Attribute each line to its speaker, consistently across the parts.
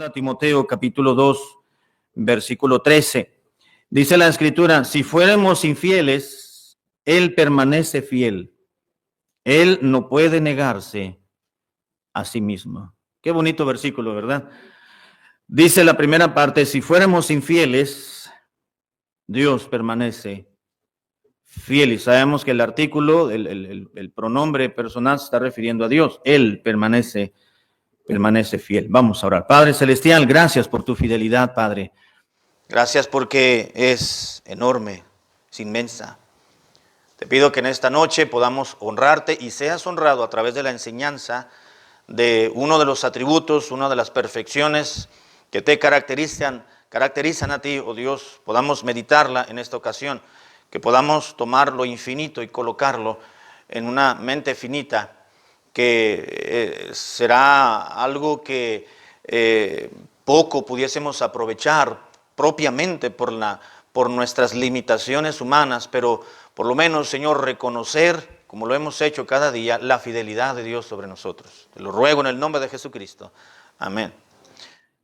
Speaker 1: Segunda Timoteo capítulo 2, versículo 13. Dice la Escritura, si fuéramos infieles, Él permanece fiel. Él no puede negarse a sí mismo. Qué bonito versículo, ¿verdad? Dice la primera parte, si fuéramos infieles, Dios permanece fiel. Y sabemos que el artículo, el pronombre personal se está refiriendo a Dios. Él permanece fiel. Vamos a orar. Padre Celestial, gracias por tu fidelidad, Padre. Gracias porque es enorme, es inmensa. Te pido que en esta noche podamos honrarte y seas honrado a través de la enseñanza de uno de los atributos, una de las perfecciones que te caracterizan a ti, oh Dios. Podamos meditarla en esta ocasión, que podamos tomar lo infinito y colocarlo en una mente finita, que será algo que poco pudiésemos aprovechar propiamente por nuestras limitaciones humanas, pero por lo menos, Señor, reconocer, como lo hemos hecho cada día, la fidelidad de Dios sobre nosotros. Te lo ruego en el nombre de Jesucristo. Amén.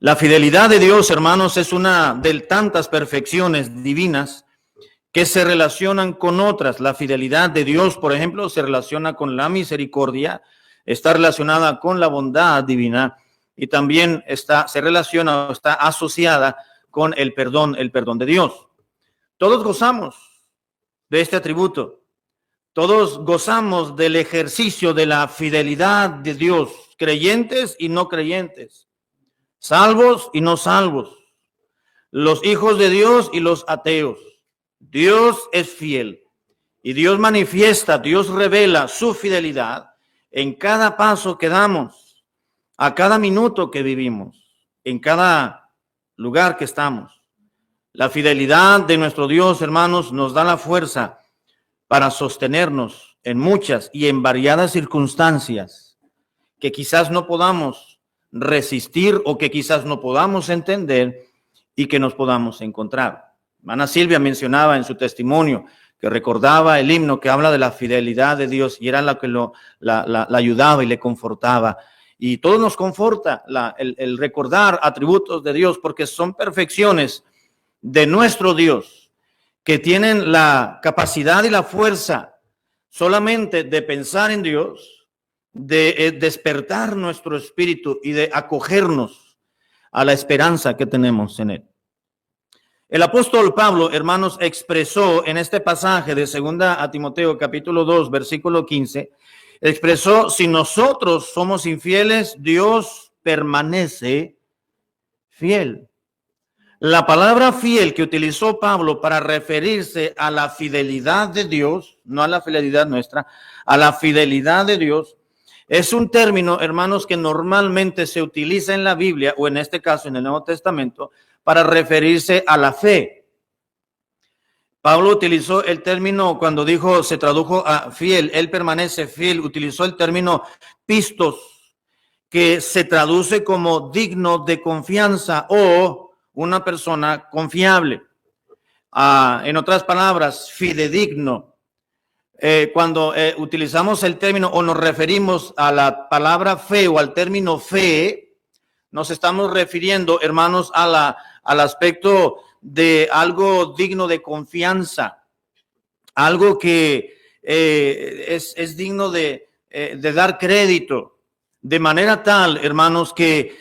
Speaker 1: La fidelidad de Dios, hermanos, es una de tantas perfecciones divinas que se relacionan con otras. La fidelidad de Dios, por ejemplo, se relaciona con la misericordia, está relacionada con la bondad divina y también está asociada con el perdón de Dios. Todos gozamos de este atributo. Todos gozamos del ejercicio de la fidelidad de Dios, creyentes y no creyentes, salvos y no salvos, los hijos de Dios y los ateos. Dios es fiel y Dios manifiesta, Dios revela su fidelidad en cada paso que damos, a cada minuto que vivimos, en cada lugar que estamos. La fidelidad de nuestro Dios, hermanos, nos da la fuerza para sostenernos en muchas y en variadas circunstancias que quizás no podamos resistir o que quizás no podamos entender y que nos podamos encontrar. Hermana Silvia mencionaba en su testimonio que recordaba el himno que habla de la fidelidad de Dios y era la que la ayudaba y le confortaba. Y todo nos conforta el recordar atributos de Dios porque son perfecciones de nuestro Dios que tienen la capacidad y la fuerza solamente de pensar en Dios, de despertar nuestro espíritu y de acogernos a la esperanza que tenemos en Él. El apóstol Pablo, hermanos, expresó en este pasaje de 2 Timoteo capítulo 2, versículo 15, expresó, si nosotros somos infieles, Dios permanece fiel. La palabra fiel que utilizó Pablo para referirse a la fidelidad de Dios, no a la fidelidad nuestra, a la fidelidad de Dios, es un término, hermanos, que normalmente se utiliza en la Biblia, o en este caso en el Nuevo Testamento, para referirse a la fe. Pablo utilizó el término cuando dijo, se tradujo a fiel, él permanece fiel, utilizó el término pistos, que se traduce como digno de confianza o una persona confiable. En otras palabras, fidedigno. Cuando utilizamos el término o nos referimos a la palabra fe o al término fe, nos estamos refiriendo, hermanos, al aspecto de algo digno de confianza, algo que es digno de dar crédito, de manera tal, hermanos, que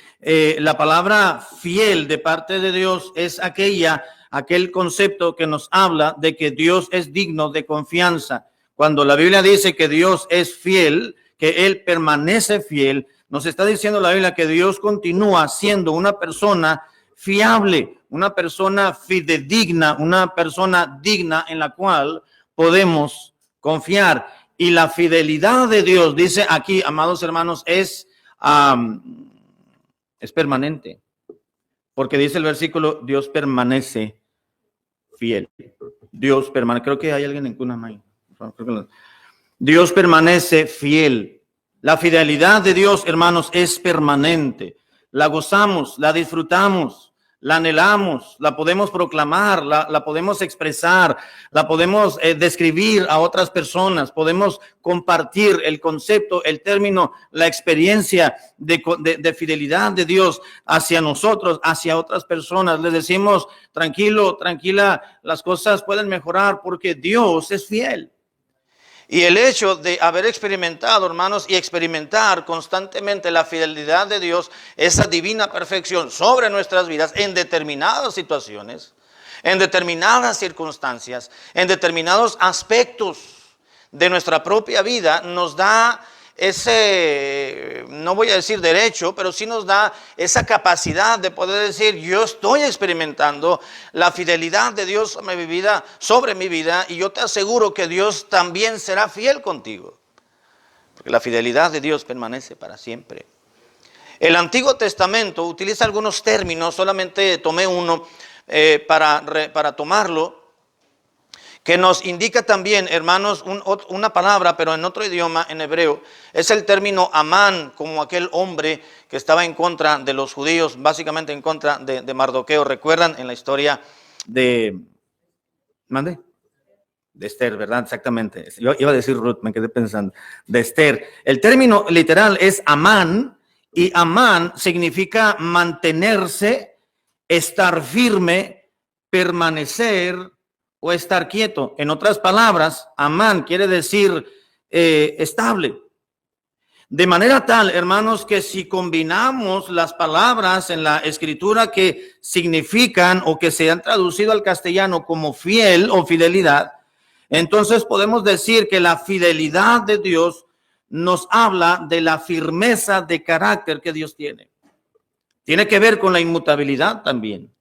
Speaker 1: la palabra fiel de parte de Dios es aquel concepto que nos habla de que Dios es digno de confianza. Cuando la Biblia dice que Dios es fiel, que Él permanece fiel, nos está diciendo la Biblia que Dios continúa siendo una persona fiable, una persona fidedigna, una persona digna en la cual podemos confiar. Y la fidelidad de Dios, dice aquí, amados hermanos, es permanente, porque dice el versículo, Dios permanece fiel. Dios permanece, creo que hay alguien en Cunamay. Dios permanece fiel. La fidelidad de Dios, hermanos, es permanente. La gozamos, la disfrutamos, la anhelamos, la podemos proclamar, la podemos expresar, la podemos describir a otras personas, podemos compartir el concepto, el término, la experiencia de fidelidad de Dios hacia nosotros, hacia otras personas. Les decimos, tranquilo, tranquila, las cosas pueden mejorar porque Dios es fiel. Y el hecho de haber experimentado, hermanos, y experimentar constantemente la fidelidad de Dios, esa divina perfección sobre nuestras vidas en determinadas situaciones, en determinadas circunstancias, en determinados aspectos de nuestra propia vida, nos da ese, no voy a decir derecho, pero sí nos da esa capacidad de poder decir, yo estoy experimentando la fidelidad de Dios sobre mi vida, y yo te aseguro que Dios también será fiel contigo, porque la fidelidad de Dios permanece para siempre. El Antiguo Testamento utiliza algunos términos, solamente tomé uno para tomarlo, que nos indica también, hermanos, una palabra, pero en otro idioma, en hebreo. Es el término Amán, como aquel hombre que estaba en contra de los judíos, básicamente en contra de Mardoqueo. ¿Recuerdan en la historia de Esther, verdad? Exactamente. Yo iba a decir Ruth, me quedé pensando. De Esther. El término literal es Amán, y Amán significa mantenerse, estar firme, permanecer o estar quieto. En otras palabras, Amán quiere decir estable. De manera tal, hermanos, que si combinamos las palabras en la escritura que significan o que se han traducido al castellano como fiel o fidelidad, entonces podemos decir que la fidelidad de Dios nos habla de la firmeza de carácter que Dios tiene. Tiene que ver con la inmutabilidad también.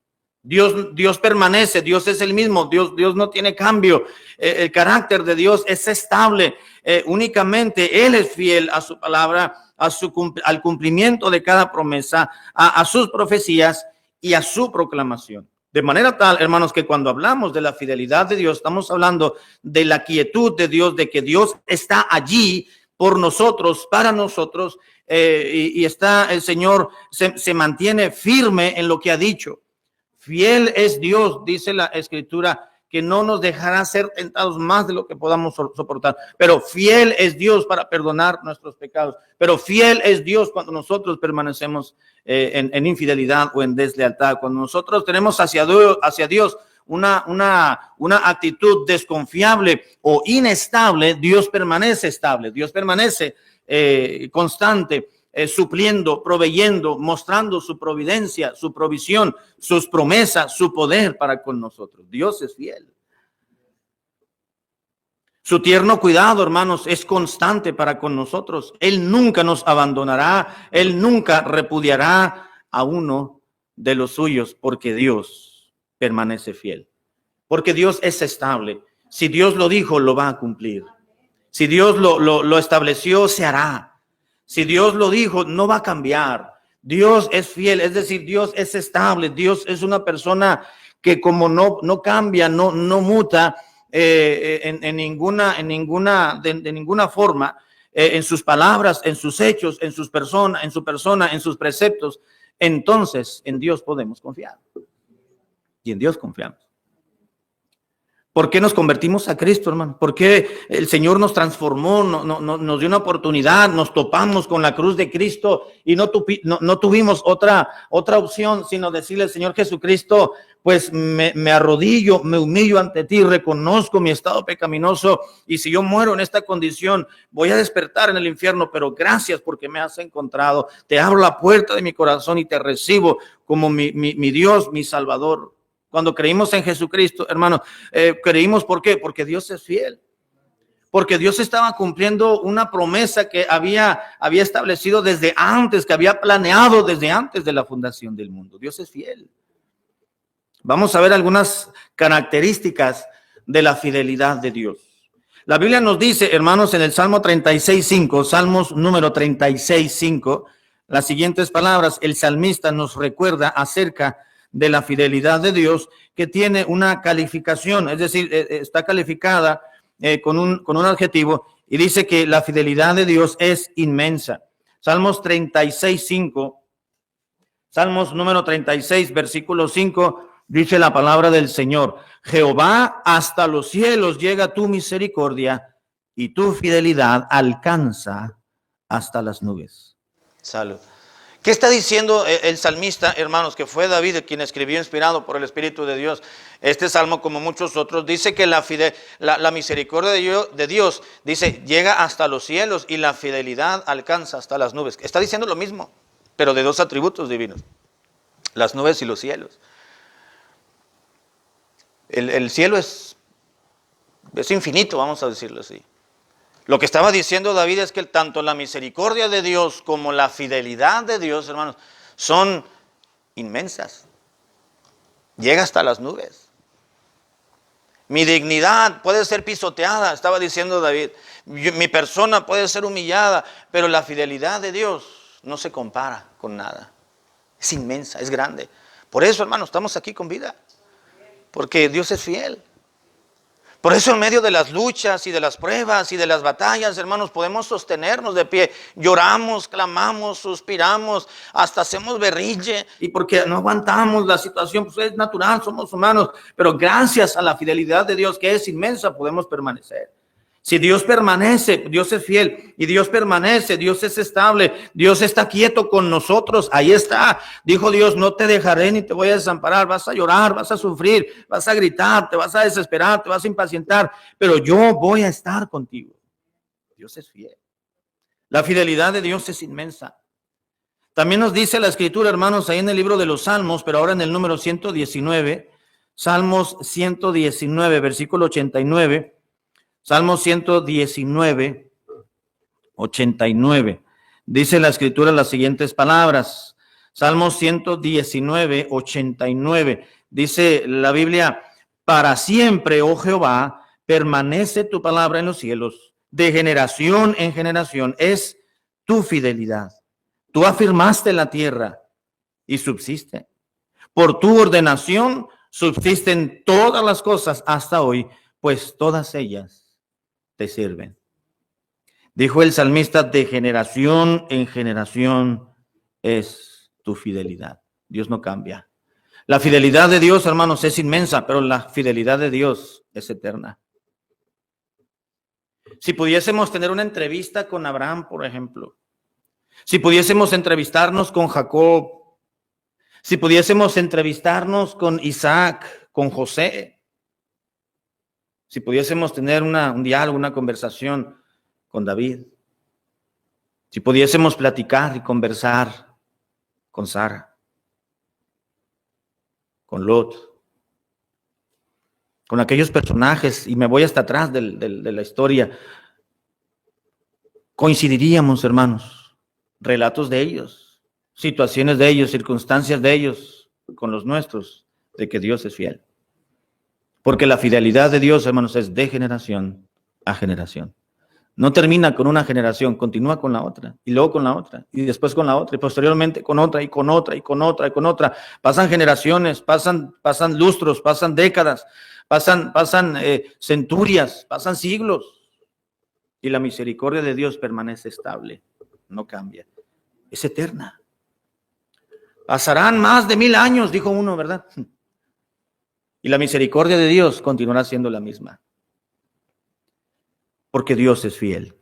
Speaker 1: Dios permanece, Dios es el mismo, Dios no tiene cambio. El carácter de Dios es estable. Únicamente Él es fiel a su palabra, al cumplimiento de cada promesa, a sus profecías y a su proclamación. De manera tal, hermanos, que cuando hablamos de la fidelidad de Dios, estamos hablando de la quietud de Dios, de que Dios está allí por nosotros, para nosotros, y está el Señor, se mantiene firme en lo que ha dicho. Fiel es Dios, dice la Escritura, que no nos dejará ser tentados más de lo que podamos soportar. Pero fiel es Dios para perdonar nuestros pecados. Pero fiel es Dios cuando nosotros permanecemos en infidelidad o en deslealtad. Cuando nosotros tenemos hacia Dios una actitud desconfiable o inestable, Dios permanece estable. Dios permanece constante. Supliendo, proveyendo, mostrando su providencia, su provisión, sus promesas, su poder para con nosotros. Dios es fiel. Su tierno cuidado, hermanos, es constante para con nosotros. Él nunca nos abandonará, Él nunca repudiará a uno de los suyos, porque Dios permanece fiel. Porque Dios es estable. Si Dios lo dijo, lo va a cumplir. Si Dios lo estableció, se hará. Si Dios lo dijo, no va a cambiar. Dios es fiel, es decir, Dios es estable. Dios es una persona que como no cambia, no muta de ninguna forma, en sus palabras, en sus hechos, en su persona, en sus preceptos. Entonces, en Dios podemos confiar. Y en Dios confiamos. ¿Por qué nos convertimos a Cristo, hermano? ¿Por qué el Señor nos transformó, nos dio una oportunidad, nos topamos con la cruz de Cristo y no tuvimos otra opción sino decirle al Señor Jesucristo, pues me arrodillo, me humillo ante ti, reconozco mi estado pecaminoso, y si yo muero en esta condición voy a despertar en el infierno, pero gracias porque me has encontrado. Te abro la puerta de mi corazón y te recibo como mi Dios, mi Salvador. Cuando creímos en Jesucristo, hermanos, creímos, ¿por qué? Porque Dios es fiel. Porque Dios estaba cumpliendo una promesa que había establecido desde antes, que había planeado desde antes de la fundación del mundo. Dios es fiel. Vamos a ver algunas características de la fidelidad de Dios. La Biblia nos dice, hermanos, en el Salmo 36:5, Salmos número 36:5, las siguientes palabras. El salmista nos recuerda acerca de la fidelidad de Dios, que tiene una calificación, es decir, está calificada con un adjetivo, y dice que la fidelidad de Dios es inmensa. Salmos 36:5 Salmos número 36, versículo 5, dice la palabra del Señor: Jehová, hasta los cielos llega tu misericordia y tu fidelidad alcanza hasta las nubes.
Speaker 2: Salud. ¿Qué está diciendo el salmista, hermanos, que fue David quien escribió inspirado por el Espíritu de Dios? Este salmo, como muchos otros, dice que la misericordia de Dios, dice, llega hasta los cielos y la fidelidad alcanza hasta las nubes. Está diciendo lo mismo, pero de dos atributos divinos: las nubes y los cielos. El cielo es infinito, vamos a decirlo así. Lo que estaba diciendo David es que tanto la misericordia de Dios como la fidelidad de Dios, hermanos, son inmensas. Llega hasta las nubes. Mi dignidad puede ser pisoteada, estaba diciendo David. Mi persona puede ser humillada, pero la fidelidad de Dios no se compara con nada. Es inmensa, es grande. Por eso, hermanos, estamos aquí con vida. Porque Dios es fiel. Por eso en medio de las luchas y de las pruebas y de las batallas, hermanos, podemos sostenernos de pie. Lloramos, clamamos, suspiramos, hasta hacemos berrinche.
Speaker 1: Y porque no aguantamos la situación, pues es natural, somos humanos. Pero gracias a la fidelidad de Dios, que es inmensa, podemos permanecer. Si Dios permanece, Dios es fiel, y Dios permanece, Dios es estable, Dios está quieto con nosotros, ahí está. Dijo Dios: no te dejaré ni te voy a desamparar. Vas a llorar, vas a sufrir, vas a gritar, te vas a desesperar, te vas a impacientar, pero yo voy a estar contigo. Dios es fiel. La fidelidad de Dios es inmensa. También nos dice la Escritura, hermanos, ahí en el libro de los Salmos, pero ahora en el número 119, Salmos 119, versículo 89, Salmo 119, 89. Dice la Escritura las siguientes palabras. Salmo 119, 89. Dice la Biblia: para siempre, oh Jehová, permanece tu palabra en los cielos. De generación en generación es tu fidelidad. Tú afirmaste la tierra y subsiste. Por tu ordenación subsisten todas las cosas hasta hoy, pues todas ellas te sirven. Dijo el salmista: de generación en generación es tu fidelidad. Dios no cambia. La fidelidad de Dios, hermanos, es inmensa, pero la fidelidad de Dios es eterna. Si pudiésemos tener una entrevista con Abraham, por ejemplo, si pudiésemos entrevistarnos con Jacob, si pudiésemos entrevistarnos con Isaac, con José, si pudiésemos tener un diálogo, una conversación con David, si pudiésemos platicar y conversar con Sara, con Lot, con aquellos personajes, y me voy hasta atrás de la historia, coincidiríamos, hermanos, relatos de ellos, situaciones de ellos, circunstancias de ellos, con los nuestros, de que Dios es fiel. Porque la fidelidad de Dios, hermanos, es de generación a generación. No termina con una generación, continúa con la otra, y luego con la otra, y después con la otra, y posteriormente con otra, y con otra, y con otra, y con otra. Pasan generaciones, pasan lustros, pasan décadas, pasan centurias, pasan siglos. Y la misericordia de Dios permanece estable, no cambia, es eterna. Pasarán más de 1000 años, dijo uno, ¿verdad? Y la misericordia de Dios continuará siendo la misma. Porque Dios es fiel.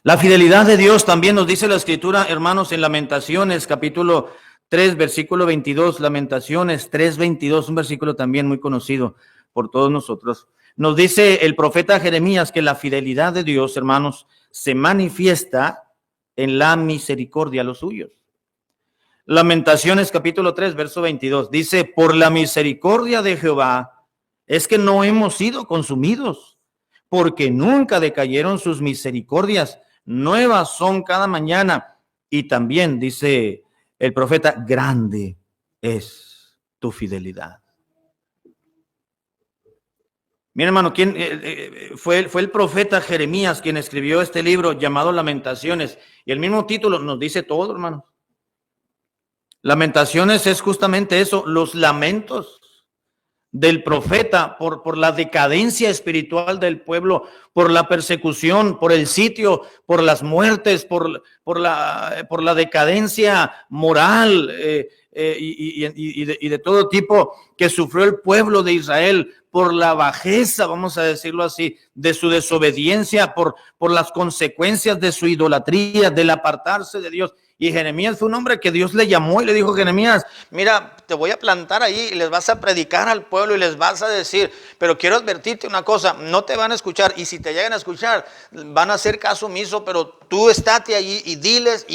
Speaker 1: La fidelidad de Dios también nos dice la Escritura, hermanos, en Lamentaciones, capítulo 3, versículo 22. Lamentaciones 3:22, un versículo también muy conocido por todos nosotros. Nos dice el profeta Jeremías que la fidelidad de Dios, hermanos, se manifiesta en la misericordia a los suyos. Lamentaciones capítulo 3, verso 22, dice: por la misericordia de Jehová es que no hemos sido consumidos, porque nunca decayeron sus misericordias, nuevas son cada mañana. Y también dice el profeta: grande es tu fidelidad. Mi hermano, ¿quién fue el profeta Jeremías quien escribió este libro llamado Lamentaciones? Y el mismo título nos dice todo, hermano. Lamentaciones es justamente eso, los lamentos del profeta, por la decadencia espiritual del pueblo, por la persecución, por el sitio, por las muertes, por la decadencia moral y de todo tipo que sufrió el pueblo de Israel, por la bajeza, vamos a decirlo así, de su desobediencia, por las consecuencias de su idolatría, del apartarse de Dios. Y Jeremías fue un hombre que Dios le llamó y le dijo: Jeremías,
Speaker 2: mira, te voy a plantar ahí y les vas a predicar al pueblo y les vas a decir, pero quiero advertirte una cosa, no te van a escuchar, y si te llegan a escuchar, van a hacer caso omiso, pero tú estate allí y diles,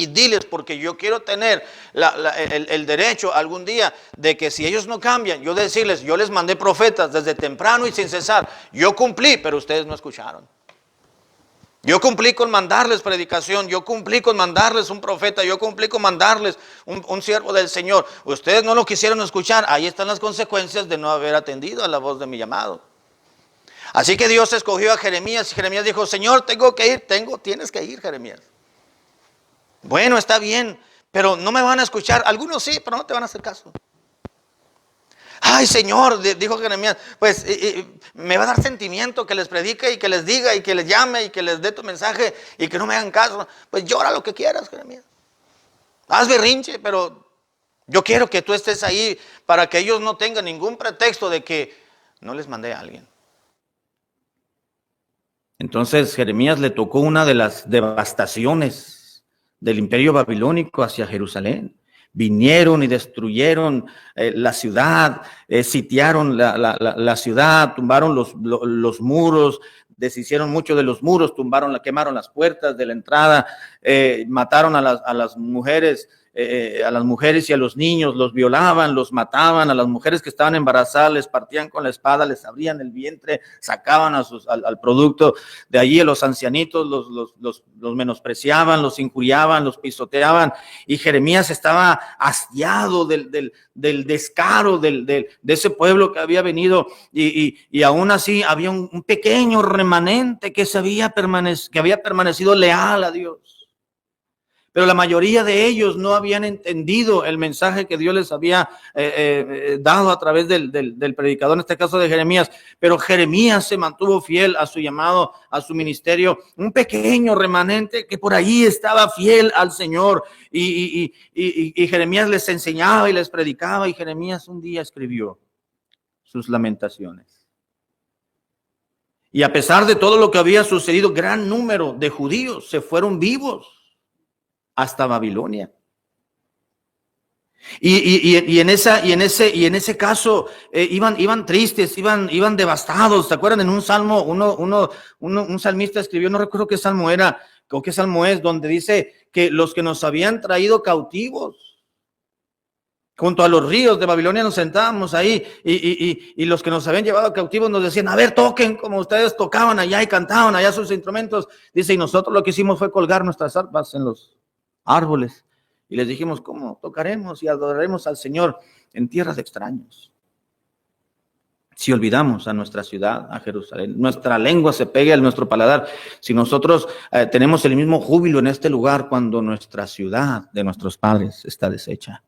Speaker 2: porque yo quiero tener el derecho algún día de que si ellos no cambian, yo decirles, yo les mandé profetas desde temprano y sin cesar, yo cumplí, pero ustedes no escucharon. Yo cumplí con mandarles predicación, yo cumplí con mandarles un profeta, yo cumplí con mandarles un siervo del Señor. Ustedes no lo quisieron escuchar, ahí están las consecuencias de no haber atendido a la voz de mi llamado. Así que Dios escogió a Jeremías y Jeremías dijo: Señor, tengo que ir. Tienes que ir, Jeremías. Bueno, está bien, pero no me van a escuchar. Algunos sí, pero no te van a hacer caso. Ay, Señor, dijo Jeremías, pues me va a dar sentimiento que les predique y que les diga y que les llame y que les dé tu mensaje y que no me hagan caso. Pues llora lo que quieras, Jeremías. Haz berrinche, pero yo quiero que tú estés ahí para que ellos no tengan ningún pretexto de que no les mandé a alguien.
Speaker 1: entonces Jeremías le tocó una de las devastaciones del imperio babilónico hacia Jerusalén. Vinieron y destruyeron la ciudad, sitiaron la ciudad, tumbaron los muros, deshicieron mucho de los muros, quemaron las puertas de la entrada, mataron a las mujeres y a los niños, los violaban, los mataban. A las mujeres que estaban embarazadas les partían con la espada, les abrían el vientre, sacaban al producto de allí. A los ancianitos los menospreciaban, los injuriaban, los pisoteaban. Y Jeremías estaba hastiado del descaro de ese pueblo que había venido, y aún así había un pequeño remanente que había permanecido leal a Dios. Pero la mayoría de ellos no habían entendido el mensaje que Dios les había dado a través del predicador, en este caso de Jeremías. Pero Jeremías se mantuvo fiel a su llamado, a su ministerio. Un pequeño remanente que por ahí estaba fiel al Señor. Y Jeremías les enseñaba y les predicaba. Y Jeremías un día escribió sus lamentaciones. Y a pesar de todo lo que había sucedido, gran número de judíos se fueron vivos hasta Babilonia. Y en ese caso iban tristes, iban devastados. ¿Se acuerdan? En un salmo, un salmista escribió, no recuerdo qué salmo era, o qué salmo es, donde dice que los que nos habían traído cautivos junto a los ríos de Babilonia nos sentábamos ahí, y los que nos habían llevado cautivos nos decían: a ver, toquen como ustedes tocaban allá y cantaban allá sus instrumentos. Dice, y nosotros lo que hicimos fue colgar nuestras arpas en los árboles, y les dijimos: ¿cómo tocaremos y adoraremos al Señor en tierras de extraños? Si olvidamos a nuestra ciudad, a Jerusalén, nuestra lengua se pega a nuestro paladar. Si nosotros tenemos el mismo júbilo en este lugar cuando nuestra ciudad de nuestros padres está deshecha.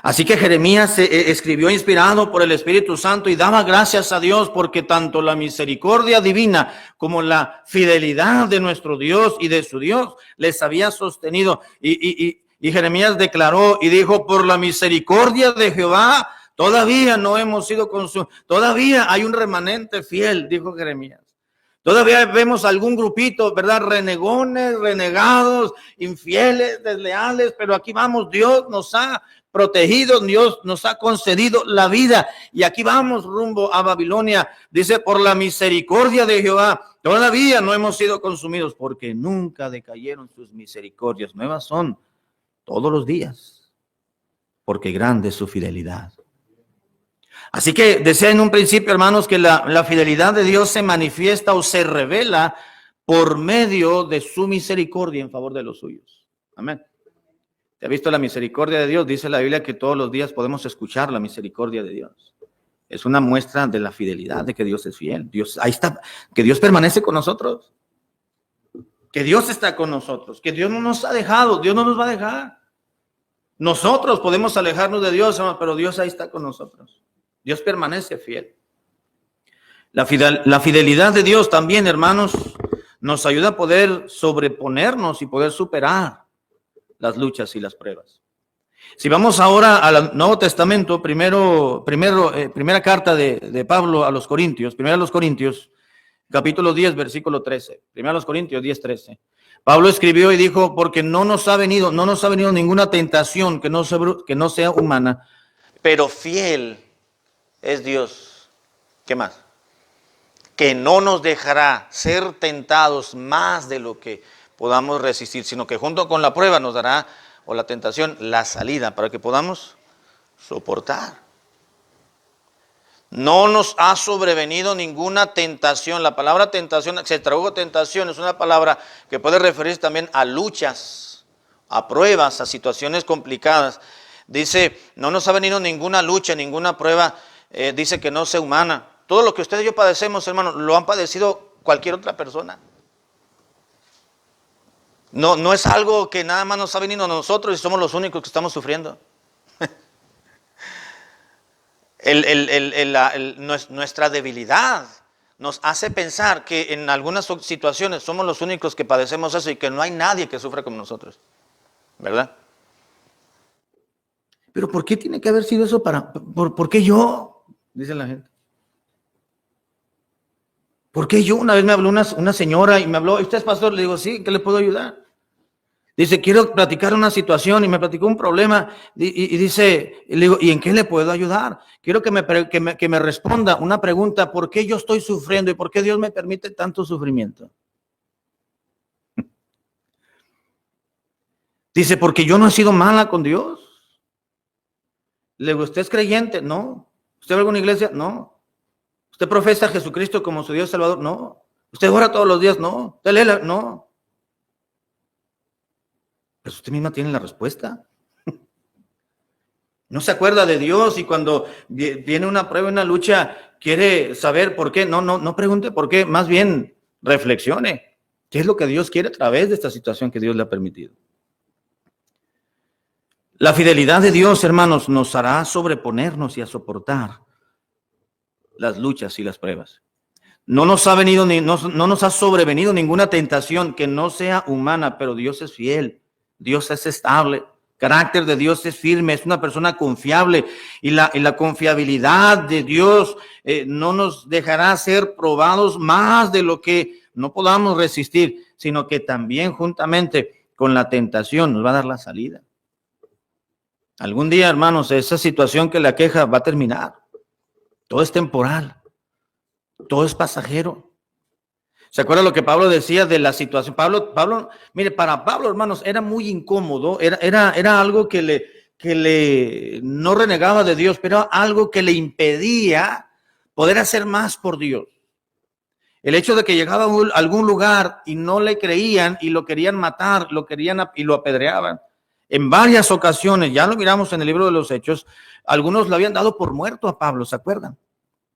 Speaker 1: Así que Jeremías escribió inspirado por el Espíritu Santo y daba gracias a Dios porque tanto la misericordia divina como la fidelidad de nuestro Dios y de su Dios les había sostenido. Y Jeremías declaró y dijo: por la misericordia de Jehová todavía no hemos sido consumidos. Todavía hay un remanente fiel, dijo Jeremías. Todavía vemos algún grupito, ¿verdad? Renegones, renegados, infieles, desleales, pero aquí vamos, Dios nos ha protegido, Dios nos ha concedido la vida, y aquí vamos rumbo a Babilonia. Dice: por la misericordia de Jehová todavía no hemos sido consumidos, porque nunca decayeron sus misericordias, nuevas son todos los días, porque grande es su fidelidad. Así que decía en un principio, hermanos, que la fidelidad de Dios se manifiesta o se revela por medio de su misericordia en favor de los suyos. Amén. ¿Te has visto la misericordia de Dios? Dice la Biblia que todos los días podemos escuchar la misericordia de Dios. Es una muestra de la fidelidad, de que Dios es fiel. Dios, ahí está, que Dios permanece con nosotros. Que Dios está con nosotros. Que Dios no nos ha dejado. Dios no nos va a dejar. Nosotros podemos alejarnos de Dios, pero Dios ahí está con nosotros. Dios permanece fiel. La fidelidad de Dios también, hermanos, nos ayuda a poder sobreponernos y poder superar las luchas y las pruebas. Si vamos ahora al Nuevo Testamento, primera carta de Pablo a los Corintios, primera a los Corintios, capítulo 10, versículo 13. Primera a los Corintios 10, 13. Pablo escribió y dijo, porque no nos ha venido ninguna tentación que no sea humana.
Speaker 2: Pero fiel es Dios. ¿Qué más? Que no nos dejará ser tentados más de lo que podamos resistir, sino que junto con la prueba nos dará, o la tentación, la salida para que podamos soportar. No nos ha sobrevenido ninguna tentación. La palabra tentación, se tradujo tentación, es una palabra que puede referirse también a luchas, a pruebas, a situaciones complicadas. Dice, no nos ha venido ninguna lucha, ninguna prueba, dice que no sea humana. Todo lo que ustedes y yo padecemos, hermanos, lo han padecido cualquier otra persona. No es algo que nada más nos ha venido a nosotros y somos los únicos que estamos sufriendo. Nuestra debilidad nos hace pensar que en algunas situaciones somos los únicos que padecemos eso y que no hay nadie que sufra como nosotros. ¿Verdad?
Speaker 1: Pero ¿por qué tiene que haber sido eso ¿por qué yo? Dice la gente. ¿Por qué yo? Una vez me habló una señora y me habló, ¿usted es pastor? Le digo, sí, ¿qué le puedo ayudar? Dice, quiero platicar una situación y me platicó un problema y dice, le digo, ¿y en qué le puedo ayudar? Quiero que me responda una pregunta, ¿por qué yo estoy sufriendo y por qué Dios me permite tanto sufrimiento? Dice, porque yo no he sido mala con Dios. Le digo, ¿usted es creyente? No. ¿Usted va a alguna iglesia? No. ¿Usted profesa a Jesucristo como su Dios Salvador? No. ¿Usted ora todos los días? No. ¿Usted lee No. Pero usted misma tiene la respuesta. No se acuerda de Dios y cuando viene una prueba, una lucha, quiere saber por qué. No pregunte por qué, más bien reflexione. ¿Qué es lo que Dios quiere a través de esta situación que Dios le ha permitido? La fidelidad de Dios, hermanos, nos hará sobreponernos y a soportar las luchas y las pruebas. No nos ha sobrevenido ninguna tentación que no sea humana, pero Dios es fiel, Dios es estable, el carácter de Dios es firme, es una persona confiable y la confiabilidad de Dios no nos dejará ser probados más de lo que no podamos resistir, sino que también juntamente con la tentación nos va a dar la salida. Algún día, hermanos, esa situación que la aqueja va a terminar. Todo es temporal. Todo es pasajero. ¿Se acuerda lo que Pablo decía de la situación? Mire, para Pablo, hermanos, era muy incómodo, era algo que le no renegaba de Dios, pero algo que le impedía poder hacer más por Dios. El hecho de que llegaba a algún lugar y no le creían y lo querían matar, y lo apedreaban. En varias ocasiones, ya lo miramos en el libro de los Hechos, algunos lo habían dado por muerto a Pablo, ¿se acuerdan?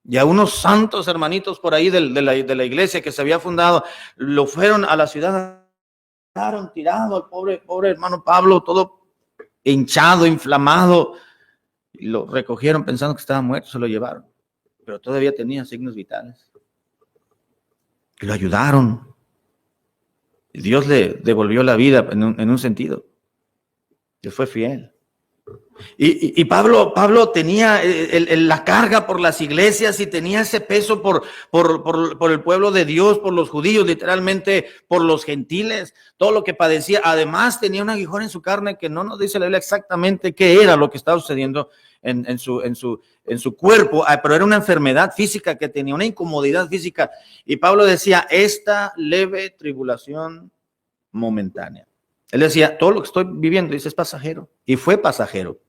Speaker 1: Y a unos santos hermanitos por ahí de la iglesia que se había fundado, lo fueron a la ciudad, tirado al pobre hermano Pablo, todo hinchado, inflamado, y lo recogieron pensando que estaba muerto, se lo llevaron, pero todavía tenía signos vitales. Y lo ayudaron. Y Dios le devolvió la vida en un sentido. Dios fue fiel. Y Pablo tenía la carga por las iglesias y tenía ese peso por el pueblo de Dios, por los judíos, literalmente por los gentiles, todo lo que padecía. Además tenía un aguijón en su carne que no nos dice la Biblia exactamente qué era lo que estaba sucediendo en su cuerpo, pero era una enfermedad física que tenía, una incomodidad física. Y Pablo decía, esta leve tribulación momentánea. Él decía, todo lo que estoy viviendo, dice, es pasajero. Y fue pasajero.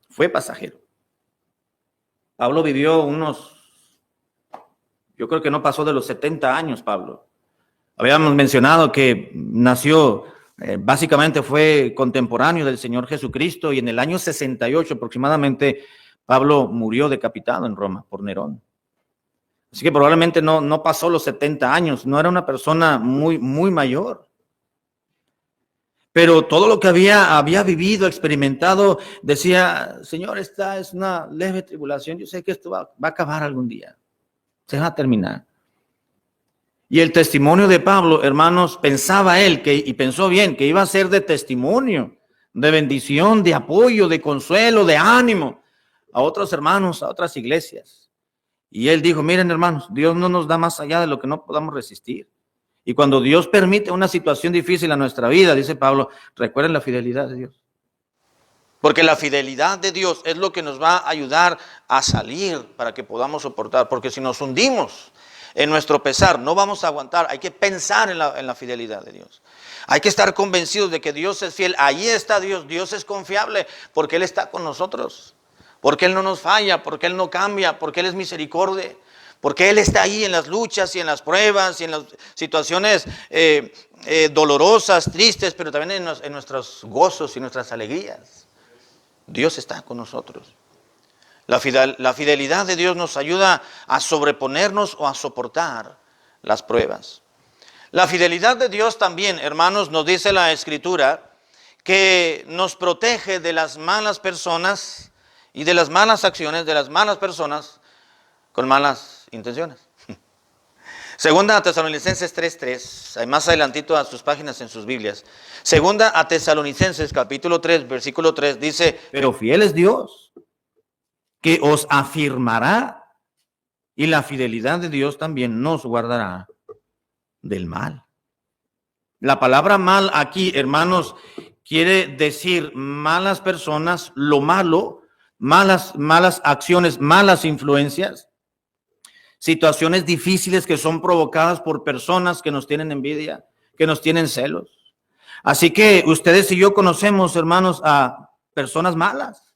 Speaker 1: Fue pasajero. Pablo vivió yo creo que no pasó de los 70 años, Pablo. Habíamos mencionado que nació, básicamente fue contemporáneo del Señor Jesucristo, y en el año 68 aproximadamente, Pablo murió decapitado en Roma por Nerón. Así que probablemente no pasó los 70 años, no era una persona muy, muy mayor. Pero todo lo que había vivido, experimentado, decía, Señor, esta es una leve tribulación. Yo sé que esto va a acabar algún día. Se va a terminar. Y el testimonio de Pablo, hermanos, pensaba él, y pensó bien, que iba a ser de testimonio, de bendición, de apoyo, de consuelo, de ánimo a otros hermanos, a otras iglesias. Y él dijo, miren hermanos, Dios no nos da más allá de lo que no podamos resistir. Y cuando Dios permite una situación difícil a nuestra vida, dice Pablo, recuerden la fidelidad de Dios.
Speaker 2: Porque la fidelidad de Dios es lo que nos va a ayudar a salir para que podamos soportar. Porque si nos hundimos en nuestro pesar, no vamos a aguantar. Hay que pensar en la fidelidad de Dios. Hay que estar convencidos de que Dios es fiel. Ahí está Dios. Dios es confiable porque Él está con nosotros. Porque Él no nos falla, porque Él no cambia, porque Él es misericordia. Porque Él está ahí en las luchas y en las pruebas y en las situaciones dolorosas, tristes, pero también en nuestros gozos y nuestras alegrías. Dios está con nosotros. La fidelidad de Dios nos ayuda a sobreponernos o a soportar las pruebas. La fidelidad de Dios también, hermanos, nos dice la Escritura, que nos protege de las malas personas y de las malas acciones de las malas personas con malas intenciones. Segunda a Tesalonicenses 3:3, más adelantito a sus páginas en sus Biblias. Segunda a Tesalonicenses capítulo 3, versículo 3 dice,
Speaker 1: pero fiel es Dios, que os afirmará, y la fidelidad de Dios también nos guardará del mal. La palabra mal aquí, hermanos, quiere decir malas personas, lo malo, malas acciones, malas influencias, situaciones difíciles que son provocadas por personas que nos tienen envidia, que nos tienen celos. Así que ustedes y yo conocemos, hermanos, a personas malas,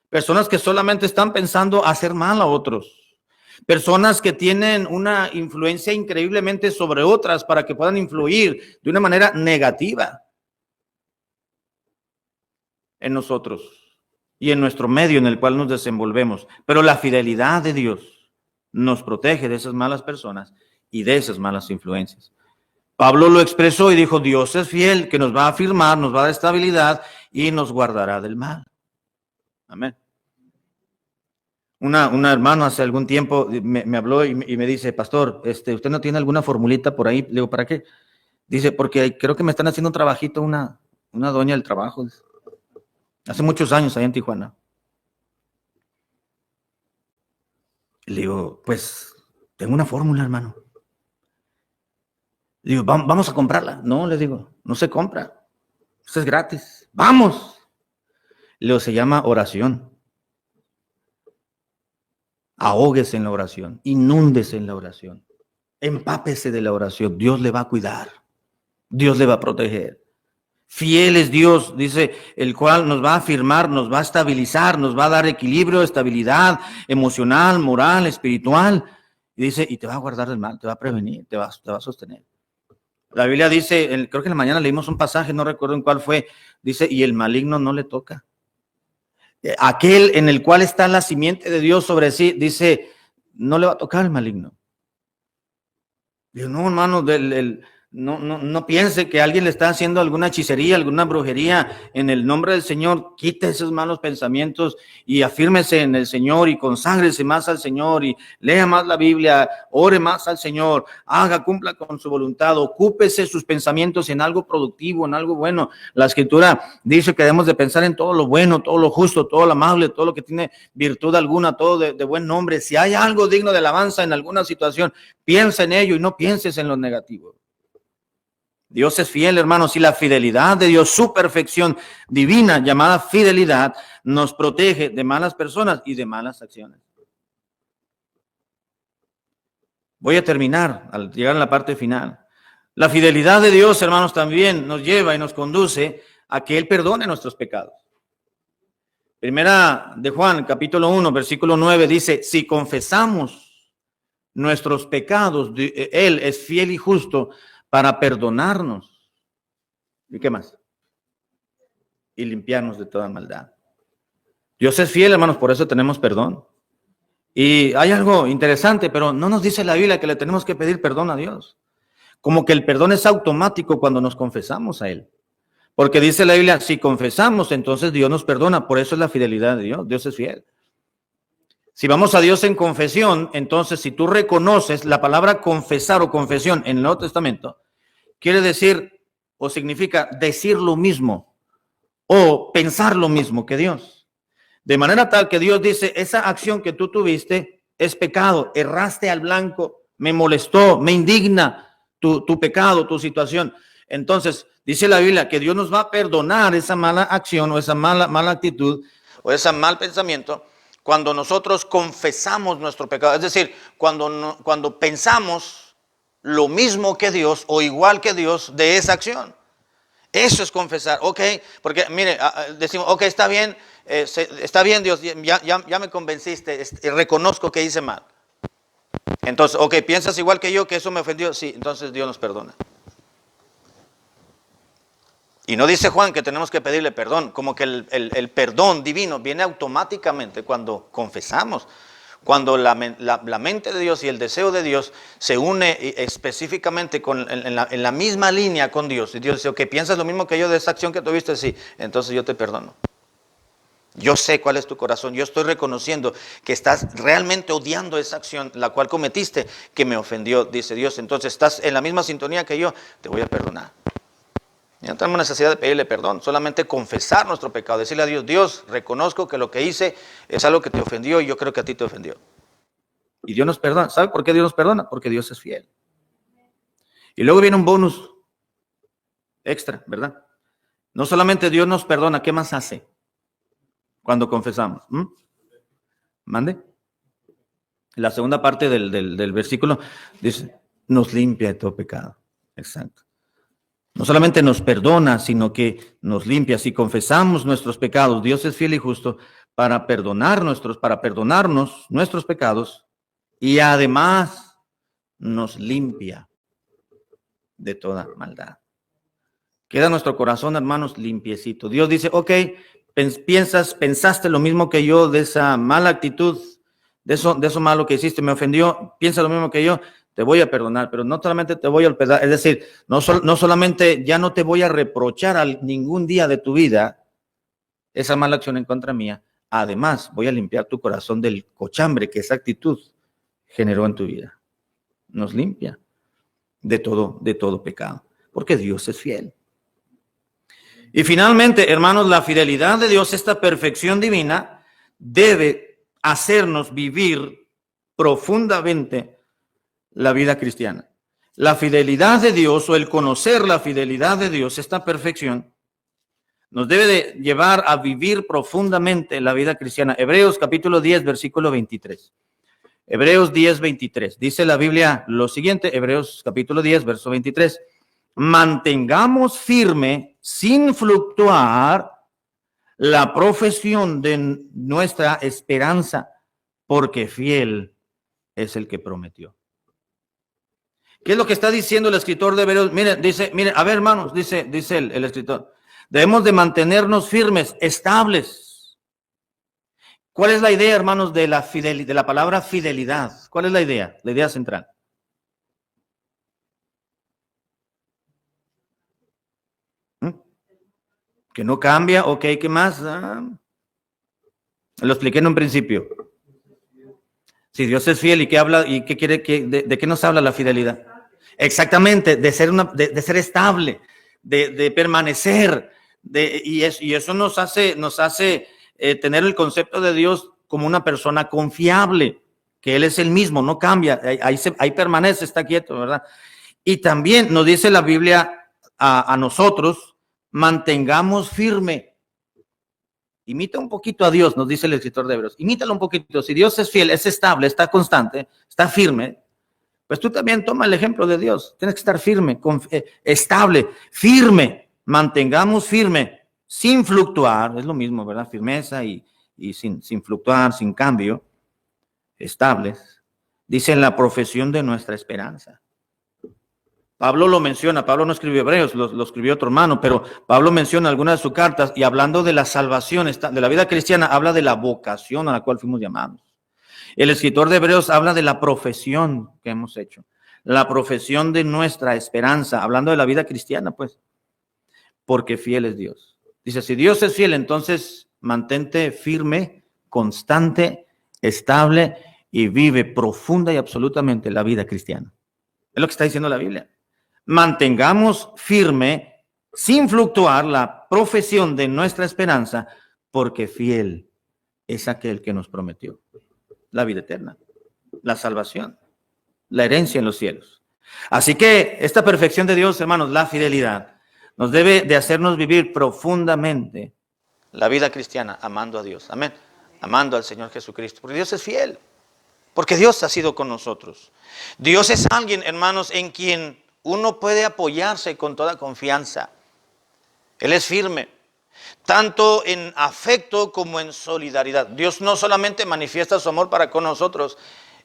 Speaker 1: personas que solamente están pensando hacer mal a otros, personas que tienen una influencia increíblemente sobre otras para que puedan influir de una manera negativa en nosotros y en nuestro medio en el cual nos desenvolvemos. Pero la fidelidad de Dios nos protege de esas malas personas y de esas malas influencias. Pablo lo expresó y dijo, Dios es fiel, que nos va a afirmar, nos va a dar estabilidad y nos guardará del mal. Amén. Una hermana hace algún tiempo me habló y me dice, pastor, ¿usted no tiene alguna formulita por ahí? Le digo, ¿para qué? Dice, porque creo que me están haciendo un trabajito una doña del trabajo. Hace muchos años allá en Tijuana. Le digo, pues, tengo una fórmula, hermano. Le digo, vamos a comprarla. No, le digo, no se compra. Esto es gratis. ¡Vamos! Le digo, se llama oración. Ahóguese en la oración, inúndese en la oración, empápese de la oración. Dios le va a cuidar, Dios le va a proteger. Fiel es Dios, dice, el cual nos va a afirmar, nos va a estabilizar, nos va a dar equilibrio, estabilidad emocional, moral, espiritual. Y dice, y te va a guardar del mal, te va a prevenir, te va a sostener. La Biblia dice, creo que en la mañana leímos un pasaje, no recuerdo en cuál fue, dice, y el maligno no le toca. Aquel en el cual está la simiente de Dios sobre sí, dice, no le va a tocar el maligno. Digo, no, hermano, no piense que alguien le está haciendo alguna hechicería, alguna brujería. En el nombre del Señor, quite esos malos pensamientos y afírmese en el Señor y conságrese más al Señor y lea más la Biblia, ore más al Señor, cumpla con su voluntad, ocúpese sus pensamientos en algo productivo, en algo bueno. La Escritura dice que debemos de pensar en todo lo bueno, todo lo justo, todo lo amable, todo lo que tiene virtud alguna, todo de buen nombre. Si hay algo digno de alabanza en alguna situación, piensa en ello y no pienses en lo negativo. Dios es fiel, hermanos, y la fidelidad de Dios, su perfección divina llamada fidelidad, nos protege de malas personas y de malas acciones. Voy a terminar al llegar a la parte final. La fidelidad de Dios, hermanos, también nos lleva y nos conduce a que Él perdone nuestros pecados. Primera de Juan, capítulo 1, versículo 9, dice, si confesamos nuestros pecados, Él es fiel y justo para perdonarnos. ¿Y qué más? Y limpiarnos de toda maldad. Dios es fiel, hermanos, por eso tenemos perdón. Y hay algo interesante, pero no nos dice la Biblia que le tenemos que pedir perdón a Dios. Como que el perdón es automático cuando nos confesamos a Él. Porque dice la Biblia, si confesamos, entonces Dios nos perdona. Por eso es la fidelidad de Dios. Dios es fiel. Si vamos a Dios en confesión, entonces si tú reconoces la palabra confesar o confesión en el Nuevo Testamento, quiere decir o significa decir lo mismo o pensar lo mismo que Dios. De manera tal que Dios dice, esa acción que tú tuviste es pecado, erraste al blanco, me molestó, me indigna tu pecado, tu situación. Entonces, dice la Biblia que Dios nos va a perdonar esa mala acción o esa mala actitud
Speaker 2: o ese mal pensamiento cuando nosotros confesamos nuestro pecado. Es decir, cuando pensamos lo mismo que Dios o igual que Dios de esa acción. Eso es confesar, ok, porque mire, decimos, ok, está bien Dios, ya me convenciste, reconozco que hice mal. Entonces, ok, ¿piensas igual que yo que eso me ofendió? Sí, entonces Dios nos perdona. Y no dice Juan que tenemos que pedirle perdón, como que el perdón divino viene automáticamente cuando confesamos. Cuando la mente de Dios y el deseo de Dios se une específicamente en la misma línea con Dios. Y Dios dice, ok, ¿piensas lo mismo que yo de esa acción que tuviste? Sí, entonces yo te perdono. Yo sé cuál es tu corazón. Yo estoy reconociendo que estás realmente odiando esa acción, la cual cometiste, que me ofendió, dice Dios. Entonces estás en la misma sintonía que yo, te voy a perdonar. Y no tenemos necesidad de pedirle perdón, solamente confesar nuestro pecado, decirle a Dios, Dios, reconozco que lo que hice es algo que te ofendió y yo creo que a ti te ofendió.
Speaker 1: Y Dios nos perdona. ¿Sabe por qué Dios nos perdona? Porque Dios es fiel. Y luego viene un bonus extra, ¿verdad? No solamente Dios nos perdona, ¿qué más hace cuando confesamos? ¿Mande? La segunda parte del versículo dice, nos limpia de todo pecado. Exacto. No solamente nos perdona, sino que nos limpia. Si confesamos nuestros pecados, Dios es fiel y justo para perdonarnos nuestros pecados y además nos limpia de toda maldad. Queda nuestro corazón, hermanos, limpiecito. Dios dice, ok, pensaste lo mismo que yo de esa mala actitud, de eso malo que hiciste, me ofendió, piensa lo mismo que yo, te voy a perdonar, pero no solamente te voy a olvidar, es decir, no solamente ya no te voy a reprochar ningún día de tu vida esa mala acción en contra mía, además voy a limpiar tu corazón del cochambre que esa actitud generó en tu vida. Nos limpia de todo pecado, porque Dios es fiel. Y finalmente, hermanos, la fidelidad de Dios, esta perfección divina, debe hacernos vivir profundamente la vida cristiana. La fidelidad de Dios o el conocer la fidelidad de Dios, esta perfección, nos debe de llevar a vivir profundamente la vida cristiana. Hebreos capítulo 10, versículo 23. Hebreos 10, 23. Dice la Biblia lo siguiente, Hebreos capítulo 10, verso 23. Mantengamos firme, sin fluctuar, la profesión de nuestra esperanza, porque fiel es el que prometió. ¿Qué es lo que está diciendo el escritor de Hebreos? Miren, a ver, hermanos, dice el escritor, debemos de mantenernos firmes, estables. ¿Cuál es la idea, hermanos, de la palabra fidelidad? ¿Cuál es la idea? La idea central. Que no cambia, ok, ¿qué más? Lo expliqué en un principio. Si Dios es fiel y qué habla y qué quiere de qué nos habla la fidelidad. Exactamente, de ser estable, de permanecer, y eso nos hace tener el concepto de Dios como una persona confiable, que Él es el mismo, no cambia, ahí permanece, está quieto, ¿verdad? Y también nos dice la Biblia a nosotros, mantengamos firme. Imita un poquito a Dios, nos dice el escritor de Hebreos. Imítalo un poquito. Si Dios es fiel, es estable, está constante, está firme, pues tú también toma el ejemplo de Dios. Tienes que estar firme, estable, firme. Mantengamos firme, sin fluctuar. Es lo mismo, ¿verdad? Firmeza y sin fluctuar, sin cambio. Estables. Dice en la profesión de nuestra esperanza. Pablo lo menciona, Pablo no escribió Hebreos, lo escribió otro hermano, pero Pablo menciona algunas de sus cartas y hablando de la salvación, de la vida cristiana, habla de la vocación a la cual fuimos llamados. El escritor de Hebreos habla de la profesión que hemos hecho, la profesión de nuestra esperanza, hablando de la vida cristiana, pues. porque fiel es Dios. Dice, si Dios es fiel, entonces mantente firme, constante, estable y vive profunda y absolutamente la vida cristiana. Es lo que está diciendo la Biblia. Mantengamos firme, sin fluctuar, la profesión de nuestra esperanza, porque fiel es aquel que nos prometió la vida eterna, la salvación, la herencia en los cielos. Así que esta perfección de Dios, hermanos, la fidelidad, nos debe de hacernos vivir profundamente
Speaker 2: la vida cristiana, amando a Dios. Amén. Amando al Señor Jesucristo. Porque Dios es fiel. Porque Dios ha sido con nosotros. Dios es alguien, hermanos, en quien uno puede apoyarse con toda confianza. Él es firme, tanto en afecto como en solidaridad. Dios no solamente manifiesta su amor para con nosotros,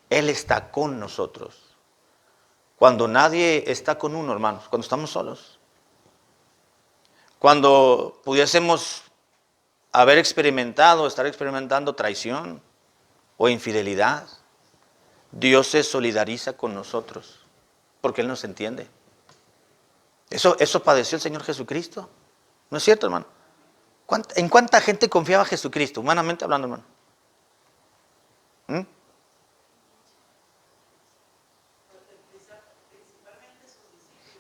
Speaker 2: Él está con nosotros. Cuando nadie está con uno, hermanos, cuando estamos solos. Cuando pudiésemos estar experimentando traición o infidelidad, Dios se solidariza con nosotros, porque Él nos entiende. Eso padeció el Señor Jesucristo. ¿No es cierto, hermano? ¿En cuánta gente confiaba Jesucristo, humanamente hablando, hermano?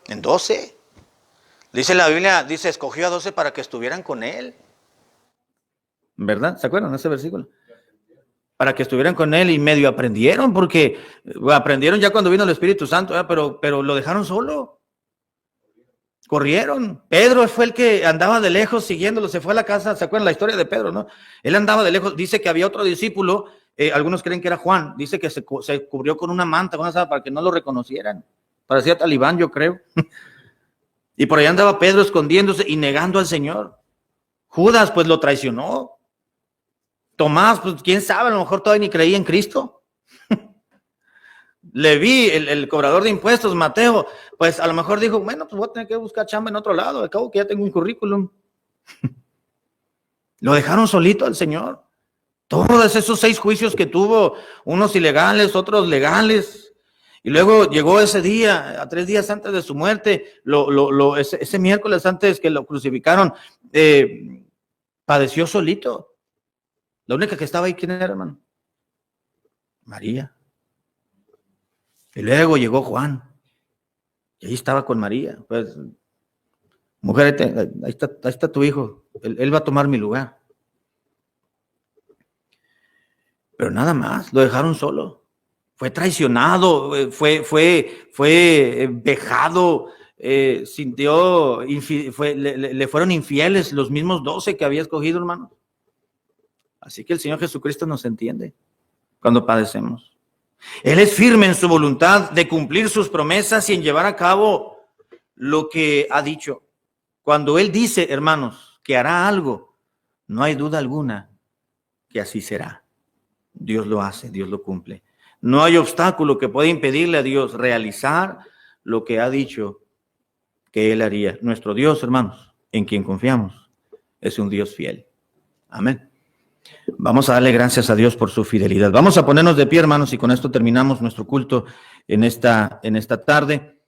Speaker 2: En 12. Dice la Biblia, dice, escogió a 12 para que estuvieran con Él.
Speaker 1: ¿Verdad? ¿Se acuerdan de ese versículo? Para que estuvieran con Él y medio aprendieron, porque aprendieron ya cuando vino el Espíritu Santo, pero lo dejaron solo. Corrieron. Pedro fue el que andaba de lejos siguiéndolo, se fue a la casa. ¿Se acuerdan la historia de Pedro, no? Él andaba de lejos. Dice que había otro discípulo, algunos creen que era Juan. Dice que se cubrió con una manta, con una sábana, para que no lo reconocieran. Parecía talibán, yo creo. Y por allá andaba Pedro escondiéndose y negando al Señor. Judas, pues lo traicionó. Tomás, pues quién sabe, a lo mejor todavía ni creía en Cristo. Leví, el cobrador de impuestos, Mateo, pues a lo mejor dijo, bueno, pues voy a tener que buscar chamba en otro lado, al cabo que ya tengo un currículum. Lo dejaron solito al Señor. Todos esos 6 juicios que tuvo, unos ilegales, otros legales. Y luego llegó ese día, a 3 días antes de su muerte, ese miércoles antes que lo crucificaron, padeció solito. La única que estaba ahí, ¿quién era, hermano? María. Y luego llegó Juan. Y ahí estaba con María. Pues, mujer, ahí está tu hijo. Él va a tomar mi lugar. Pero nada más, lo dejaron solo. Fue traicionado, fue vejado, sintió, le fueron infieles los mismos 12 que había escogido, hermano. Así que el Señor Jesucristo nos entiende cuando padecemos. Él es firme en su voluntad de cumplir sus promesas y en llevar a cabo lo que ha dicho. Cuando Él dice, hermanos, que hará algo, no hay duda alguna que así será. Dios lo hace, Dios lo cumple. No hay obstáculo que pueda impedirle a Dios realizar lo que ha dicho que Él haría. Nuestro Dios, hermanos, en quien confiamos, es un Dios fiel. Amén. Vamos a darle gracias a Dios por su fidelidad. Vamos a ponernos de pie, hermanos, y con esto terminamos nuestro culto en esta tarde.